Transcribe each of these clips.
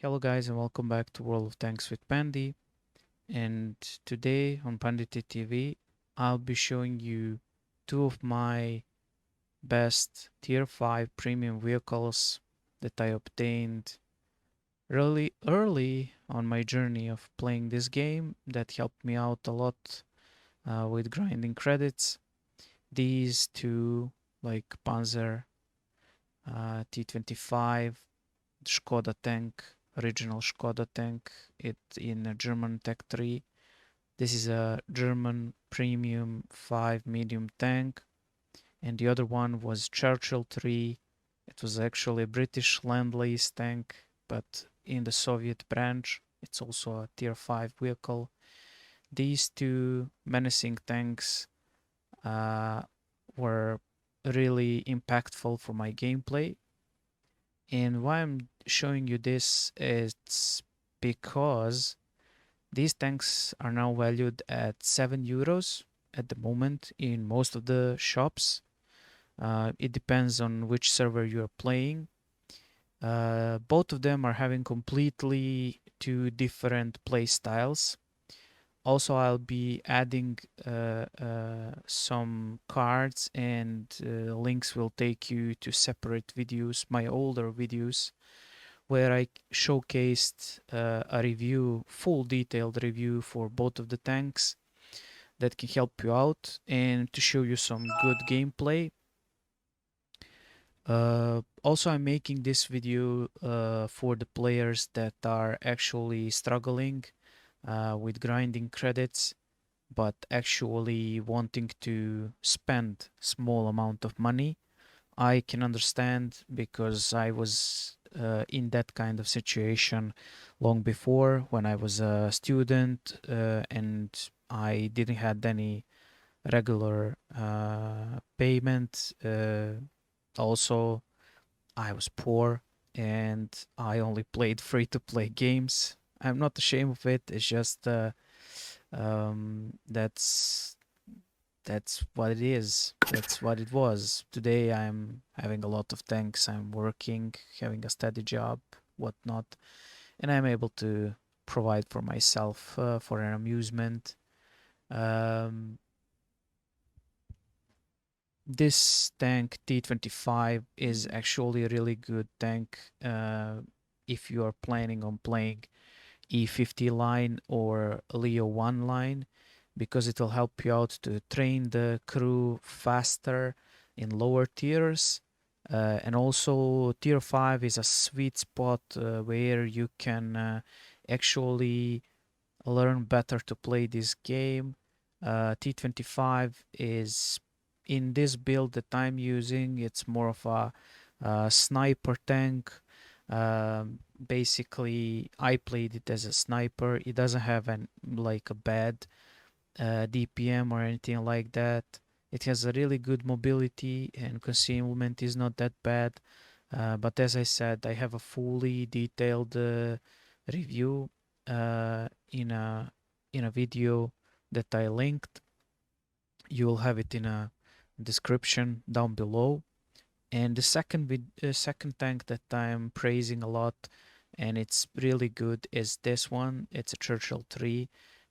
Hello guys and welcome back to World of Tanks with Pandy. And today on Pandit TV I'll be showing you two of my best tier 5 premium vehicles that I obtained really early on my journey of playing this game that helped me out a lot with grinding credits. These two, like Panzer T25 Skoda tank, original Skoda tank, it in a German Tech 3. This is a German premium 5 medium tank, and the other one was Churchill 3. It was actually a British Land-Lease tank, but in the Soviet branch. It's also a tier 5 vehicle. These two menacing tanks uh, were really impactful for my gameplay. And why I'm showing you this is because these tanks are now valued at 7 euros at the moment in most of the shops. It depends on which server you're playing. Both of them are having completely two different play styles. Also, I'll be adding some cards and links will take you to separate videos, my older videos, where I showcased a review, full detailed review for both of the tanks that can help you out and to show you some good gameplay. Also, I'm making this video for the players that are actually struggling with grinding credits, but actually wanting to spend small amount of money. I can understand because I was in that kind of situation long before when I was a student and I didn't had any regular payment. Also, I was poor and I only played free-to-play games. I'm not ashamed of it. It's just that's what it is. That's what it was. Today I'm having a lot of tanks. I'm working, having a steady job, whatnot, and I'm able to provide for myself for an amusement. Um, this tank T25 is actually a really good tank if you are planning on playing E50 line or Leo 1 line, because it will help you out to train the crew faster in lower tiers. And also tier 5 is a sweet spot where you can actually learn better to play this game. T25 is in this build that I'm using, it's more of a sniper tank. Basically, I played it as a sniper. It doesn't have like a bad DPM or anything like that. It has a really good mobility and concealment is not that bad. But as I said, I have a fully detailed review in a video that I linked. You will have it in a description down below. And the second tank that I'm praising a lot, and it's really good, is this one. It's a Churchill 3.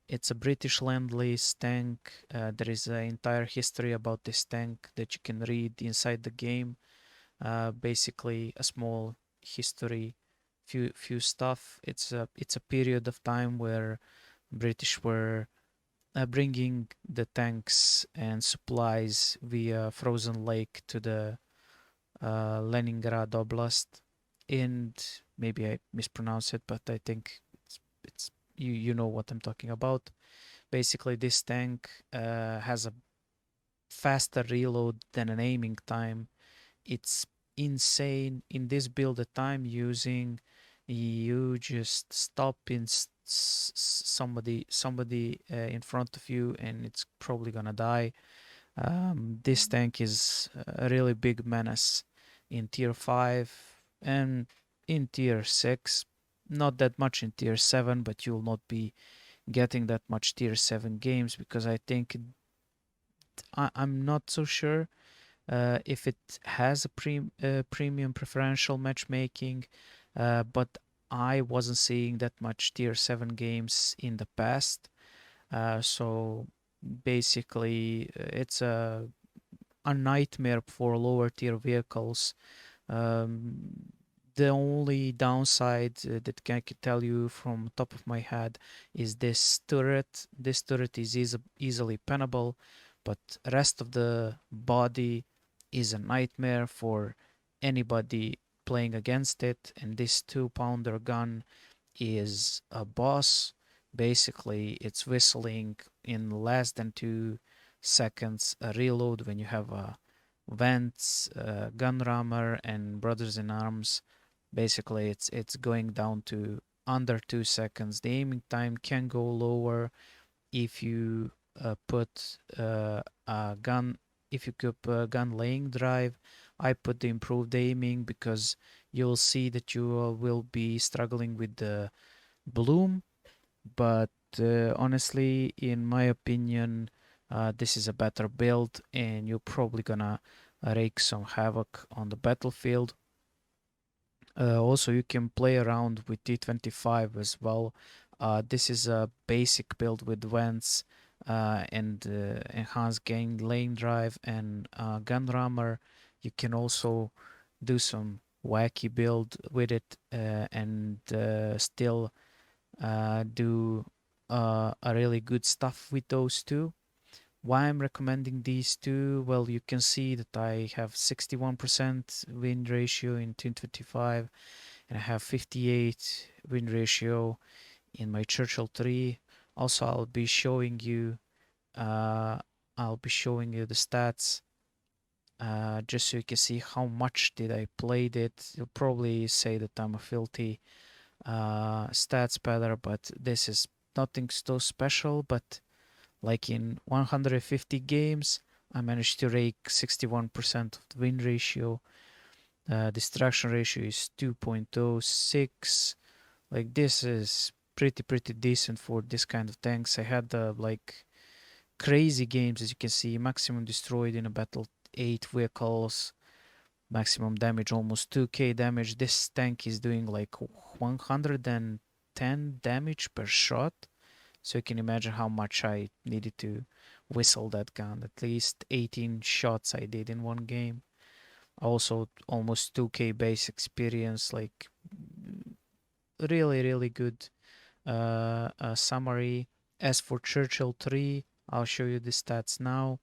It's a British Land-Lease tank. There is an entire history about this tank that you can read inside the game. Basically, a small history, few stuff. It's a period of time where British were bringing the tanks and supplies via frozen lake to the Leningrad Oblast, and maybe I mispronounce it, but I think it's you know what I'm talking about. Basically, this tank has a faster reload than an aiming time. It's insane. In this build that I'm using, you just stop in somebody in front of you, and it's probably gonna die. This tank is a really big menace in tier 5 and in tier 6. Not that much in tier 7, but you'll not be getting that much tier 7 games because I think I'm not so sure if it has a premium preferential matchmaking, but I wasn't seeing that much tier 7 games in the past. So basically, it's a nightmare for lower tier vehicles. um, the only downside that I can tell you from top of my head is this turret. This turret is easily penable, but rest of the body is a nightmare for anybody playing against it. And this 2 pounder gun is a boss. Basically, it's whistling in less than 2 seconds a reload when you have a Vents, Gun Rammer, and Brothers in Arms. Basically, it's going down to under 2 seconds. The aiming time can go lower if you put a gun. If you keep a gun laying drive, I put the improved aiming because you'll see that you will be struggling with the bloom. But honestly, in my opinion, this is a better build, and you're probably gonna rake some havoc on the battlefield. Also, you can play around with T25 as well. This is a basic build with vents and enhanced gain lane drive and gun rammer. You can also do some wacky build with it and still do a really good stuff with those two. Why I'm recommending these two? Well, you can see that I have 61% win ratio in 1025 and I have 58 win ratio in my Churchill 3. Also, uh, I'll be showing you the stats just so you can see how much did I played it. You'll probably say that I'm a filthy stats padder, but this is nothing so special. But like in 150 games, I managed to rake 61% of the win ratio. Distraction ratio is 2.06. Like this is pretty decent for this kind of tanks. I had like crazy games, as you can see, maximum destroyed in a battle 8 vehicles, maximum damage almost 2k damage. This tank is doing like 110 damage per shot. So you can imagine how much I needed to whistle that gun. At least 18 shots I did in one game. Also almost 2k base experience. Like really good summary. As for Churchill 3, I'll show you the stats now.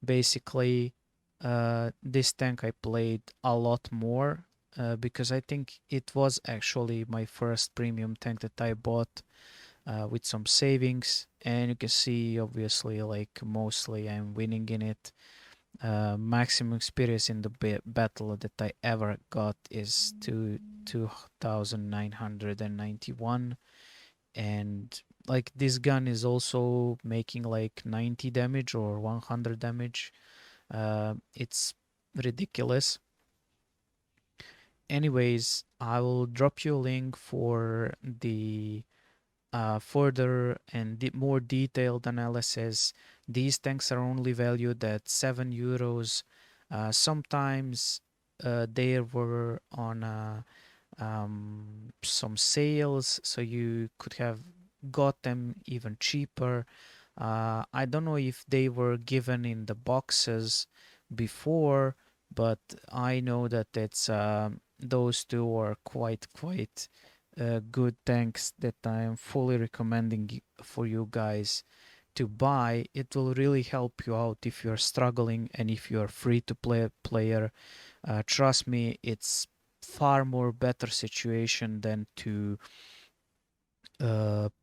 Basically, this tank I played a lot more because I think it was actually my first premium tank that I bought with some savings. And you can see, obviously, like mostly I'm winning in it. Maximum experience in the battle that I ever got is 2991, and like this gun is also making like 90 damage or 100 damage. It's ridiculous. Anyways, I will drop you a link for the further and more detailed analysis. These tanks are only valued at €7. Sometimes they were on some sales, so you could have got them even cheaper. I don't know if they were given in the boxes before, but I know that it's those two are quite good tanks that I am fully recommending for you guys to buy. It will really help you out if you're struggling and if you're free to play player. Trust me, it's far more better situation than to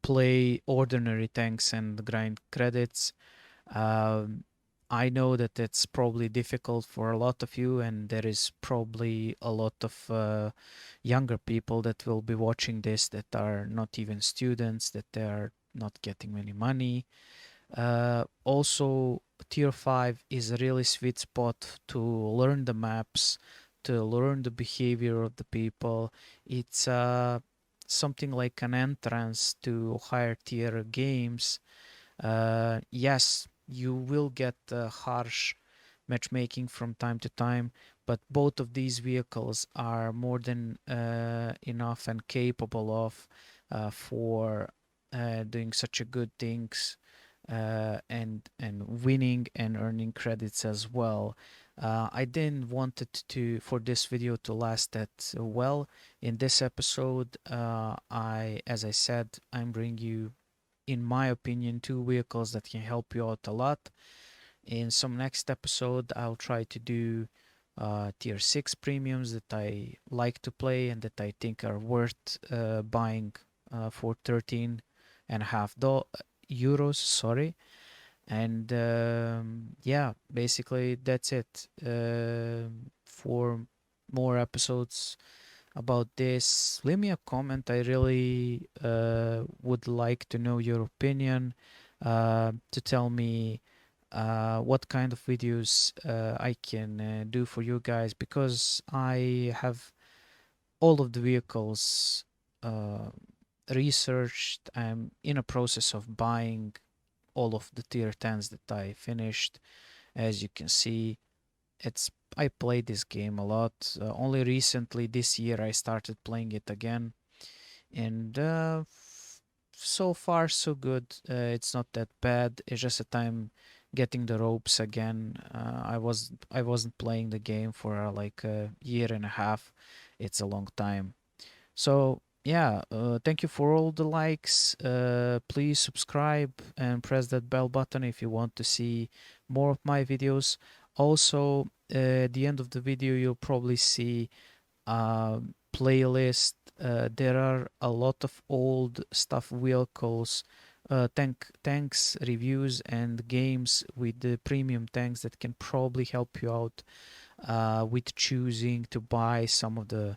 play ordinary tanks and grind credits. Um, I know that it's probably difficult for a lot of you, and there is probably a lot of younger people that will be watching this that are not even students, that they are not getting any money. Also, tier 5 is a really sweet spot to learn the maps, to learn the behavior of the people. It's something like an entrance to higher tier games. Yes, you will get harsh matchmaking from time to time, but both of these vehicles are more than enough and capable of for doing such a good things, and winning and earning credits as well. I didn't want it to for this video to last that well. In this episode, as I said, I'm bringing you, in my opinion, two vehicles that can help you out a lot. In some next episode, I'll try to do tier 6 premiums that I like to play and that I think are worth buying for 13 and a half euros, sorry. And yeah, basically that's it. For more episodes about this, leave me a comment. I really would like to know your opinion, to tell me what kind of videos I can do for you guys, because I have all of the vehicles uh, researched. I'm in a process of buying all of the tier 10s that I finished. As you can see, it's I played this game a lot. Only recently this year I started playing it again, and so far so good. It's not that bad. It's just that I'm getting the ropes again. I wasn't playing the game for like a year and a half. It's a long time. So yeah, thank you for all the likes. Please subscribe and press that bell button if you want to see more of my videos. Also, at the end of the video, you'll probably see a playlist. There are a lot of old stuff vehicles, tanks reviews and games with the premium tanks that can probably help you out with choosing to buy some of the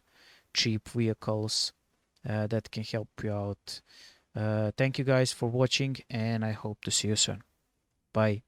cheap vehicles that can help you out. Thank you guys for watching, and I hope to see you soon. Bye.